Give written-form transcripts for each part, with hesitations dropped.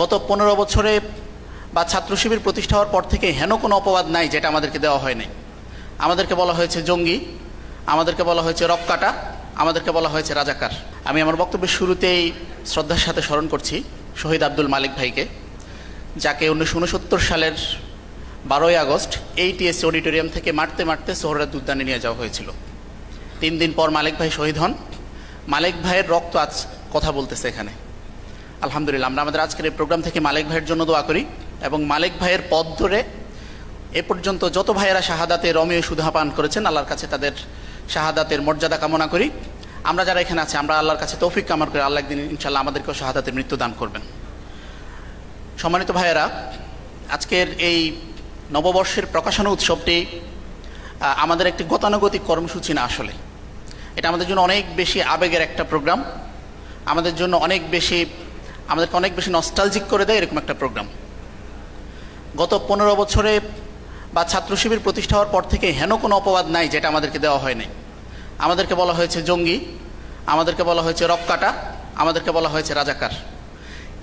গত 15 বছরে বা ছাত্র শিবির প্রতিষ্ঠা হওয়ার পর থেকে হেন কোনো অপবাদ নাই যেটা আমাদেরকে দেওয়া হয়নি। আমাদেরকে বলা হয়েছে জঙ্গি, আমাদেরকে বলা হয়েছে রক্কাটা, আমাদেরকে বলা হয়েছে রাজাকার। আমি আমার বক্তব্যের শুরুতেই শ্রদ্ধার সাথে স্মরণ করছি শহীদ আব্দুল মালিক ভাইকে, যাকে 1969 সালের 12ই আগস্ট এই টিএসসি অডিটোরিয়াম থেকে মারতে মারতে সোহরাওয়ার্দী উদ্যানে নিয়ে যাওয়া হয়েছিল। 3 দিন পর মালিক ভাই শহীদ হন। মালিক ভাইয়ের রক্ত আজ কথা বলতেছে এখানে। আলহামদুলিল্লাহ, আমরা আমাদের আজকের এই প্রোগ্রাম থেকে মালিক ভাইয়ের জন্য দোয়া করি এবং মালিক ভাইয়ের পথ ধরে এ পর্যন্ত যত ভাইয়েরা শাহাদাতে রমিও সুধা পান করেছেন, আল্লাহর কাছে তাদের শাহাদাতের মর্যাদা কামনা করি। আমরা যারা এখানে আছি, আমরা আল্লাহর কাছে তৌফিক কামনা করি, আল্লাহ একদিন ইনশাআল্লাহ আমাদেরকেও শাহাদাতের মৃত্যু দান করবেন। সম্মানিত ভাইয়েরা, আজকের এই নববর্ষের প্রকাশনা উৎসবটি আমাদের একটি গতানুগতিক কর্মসূচি না, আসলে এটা আমাদের জন্য অনেক বেশি আবেগের একটা প্রোগ্রাম। আমাদেরকে অনেক বেশি নস্টালজিক করে দেয় এরকম একটা প্রোগ্রাম। গত 15 বছরে বা ছাত্র শিবির প্রতিষ্ঠা হওয়ার পর থেকে হেন কোনো অপবাদ নাই যেটা আমাদেরকে দেওয়া হয়নি। আমাদেরকে বলা হয়েছে জঙ্গি, আমাদেরকে বলা হয়েছে রক্কাটা, আমাদেরকে বলা হয়েছে রাজাকার।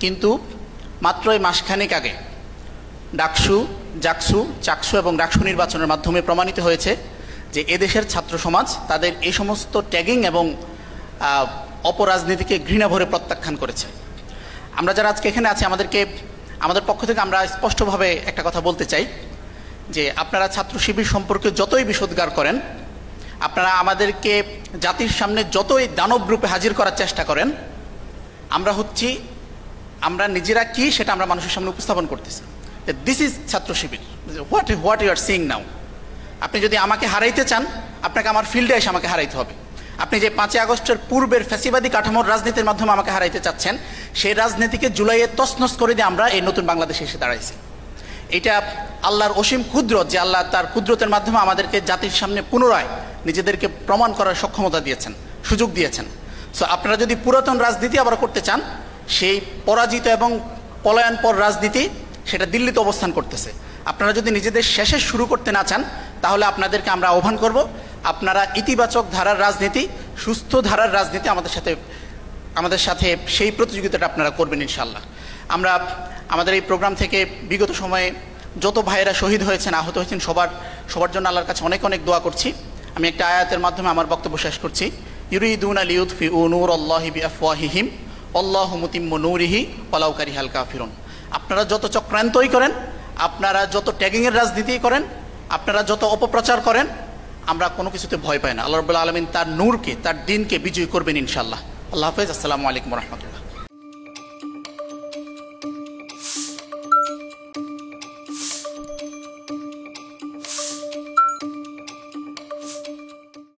কিন্তু মাত্র এই মাসখানেক আগে ডাকসু, জাকসু, চাকসু এবং ডাকসু নির্বাচনের মাধ্যমে প্রমাণিত হয়েছে যে এদেশের ছাত্র সমাজ তাদের এই সমস্ত ট্যাগিং এবং অপরাজনীতিকে ঘৃণা ভরে প্রত্যাখ্যান করেছে। আমরা যারা আজকে এখানে আছি, আমাদের পক্ষ থেকে আমরা স্পষ্টভাবে একটা কথা বলতে চাই যে আপনারা ছাত্র শিবির সম্পর্কে যতই বিষোদ্গার করেন, আপনারা আমাদেরকে জাতির সামনে যতই দানব রূপে হাজির করার চেষ্টা করেন, আমরা নিজেরা কি সেটা আমরা মানুষের সামনে উপস্থাপন করতেছি। দিস ইজ ছাত্র শিবির, হোয়াট ইউ আর সিইং নাও। আপনি যদি আমাকে হারাইতে চান, আপনাকে আমার ফিল্ডে এসে আমাকে হারাইতে হবে। আপনি যে 5ই আগস্টের পূর্বের ফ্যাসিবাদী কাঠামোর রাজনীতির মাধ্যমে আমাকে হারাইতে চাচ্ছেন, সেই রাজনীতিকে জুলাইয়ে তছনছ করে দিয়ে আমরা এই নতুন বাংলাদেশে এসে দাঁড়াইছি। এটা আল্লাহর অসীম কুদরত যে আল্লাহ তার কুদরতের মাধ্যমে আমাদেরকে জাতির সামনে পুনরায় নিজেদেরকে প্রমাণ করার সক্ষমতা দিয়েছেন, সুযোগ দিয়েছেন। সো আপনারা যদি পুরাতন রাজনীতি আবার করতে চান, সেই পরাজিত এবং পলায়নপর রাজনীতি সেটা দিল্লিতে অবস্থান করতেছে। আপনারা যদি নিজেদের শেষে শুরু করতে না চান, তাহলে আপনাদেরকে আমরা আহ্বান করব, আপনারা ইতিবাচক ধারার রাজনীতি, সুস্থ ধারার রাজনীতি আমাদের সাথে সেই প্রতিযোগিতাটা আপনারা করবেন ইনশাআল্লাহ। আমরা আমাদের এই প্রোগ্রাম থেকে বিগত সময়ে যত ভাইয়েরা শহীদ হয়েছেন, আহত হয়েছেন, সবার জন্য আল্লাহর কাছে অনেক অনেক দোয়া করছি। আমি একটা আয়াতের মাধ্যমে আমার বক্তব্য শেষ করছি। ইউরিদুনা লিইউতফিউ নূরাল্লাহি বিআফওয়াহিহিম আল্লাহু মুতিম্মু নূরিহি ওয়ালাউ কারিহাল কাফিরুন। আপনারা যত চক্রান্তই করেন, আপনারা যত ট্যাগিংয়ের রাজনীতি করেন, আপনারা যত অপপ্রচার করেন, আমরা কোনো কিছুতে ভয় পাই না। আল্লাহ রাব্বুল আলামিন তার নূরকে, তার দ্বীনকে বিজয়ী করবেন ইনশাআল্লাহ। আল্লাহ হাফেজ। আসসালামু আলাইকুম ওয়া রাহমাতুল্লাহ।